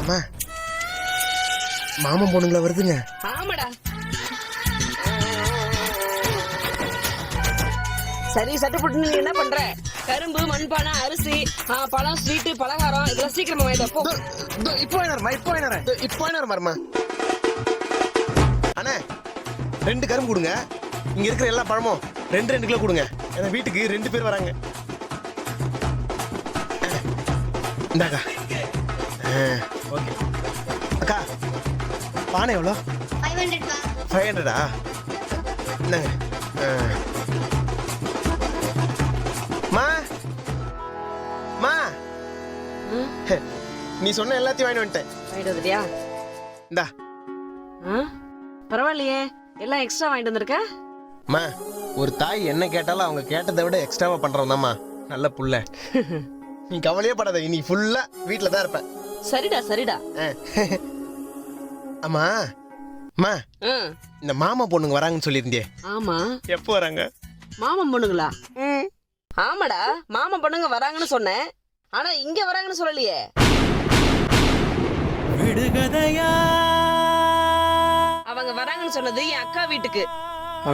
அம்மா மாமன் பொண்ணுங்களா வருதுங்க. ஆமாடா. சரி சட்டு போட்டு நீ என்ன பண்ற? கரும்பு, மண்பானை, அரிசி, பழம், ஸ்வீட்டு, பலகாரம் இதெல்லாம் சீக்கிரமா வாங்கிட்டு போ. இப்போ வரமா அண்ணா 2 கரும்பு கொடுங்க. இங்க இருக்கிற எல்லா பழமும் 2 கிலோ கொடுங்க. ஏன்னா வீட்டுக்கு 2 பேர் வராங்க. இந்தாக்கா. ஓகே அக்கா பானை எவ்வளோ? 500. இந்தாங்க. மா மா நீ சொன்ன எல்லாத்தையும் வாங்கிட்டு வந்துட்டேன். வாங்கிட்டு வந்துட்டியா? இந்தா. பரவாயில்லையே, எல்லாம் எக்ஸ்ட்ரா வாங்கிட்டு வந்திருக்க. மா ஒரு தாய் என்ன கேட்டாலும் அவங்க கேட்டதை விட எக்ஸ்ட்ராவா பண்றவன்தாம்மா நல்ல புள்ள. நீ கவலையே படாத, இன்னைக்கு ஃபுல்லா வீட்டுல தான் இருப்பேன். சரிடா சரிடா. அம்மா அம்மா இந்த மாமா பொண்ணுங்க வராங்கன்னு சொல்லியிருந்தியே. ஆமா. எப்போ வராங்க? மாமன் பொண்ணுங்களா? ஆமாடா, மாமன் பொண்ணுங்க வராங்கன்னு சொன்னேன். ஆனா இங்க வராங்கன்னு சொல்லலையே. அவங்க வராங்கன்னு சொன்னது என் அக்கா வீட்டுக்கு.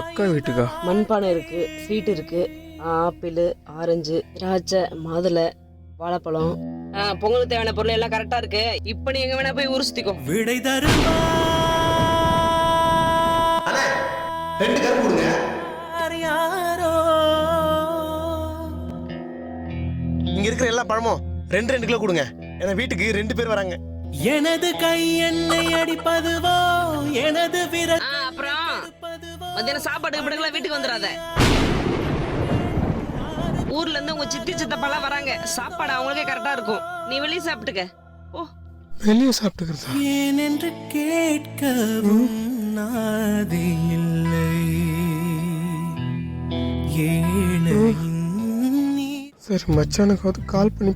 அக்கா வீட்டுக்கா? மண்பானை இருக்கு, ஸ்வீட் இருக்கு, ஆப்பிள், ஆரஞ்சு, திராட்சை, மாதுளை, வாழைப்பழம், பொங்கலுக்கு தேவையான பொருள் எல்லாம் கரெக்டா இருக்கு. இப்ப நீ எங்க வேணா போய் ஊர் சுத்திக்கோ. விடை தருமா 2 கரும்பு கொடுங்க. யாரோ இங்க இருக்கிற எல்லா பழமும் 2 கிலோ கொடுங்க. ஏன்னா வீட்டுக்கு 2 பேர் வராங்க. எனது கை என்னை அடிப்பதுவோ எனது விரல். அப்புறம் மத்தியானம் சாப்பாடு இப்படிலாம் வீட்டுக்கு வந்துடாத. ஊர்ல இருந்து உங்க சித்தி சித்தப்பாலாம் வராங்க. சாப்பாடு அவங்களுக்கே கரெக்டா இருக்கும். நீ வெளியே சாப்பிட்டுக்க. ஓ, வெளியே சாப்பிட்டுக்கிறதா? ஏன் என்று கேட்கவும் நாதி இல்லை. ஏழை சரி மச்சானுக்கு கால் பண்ணி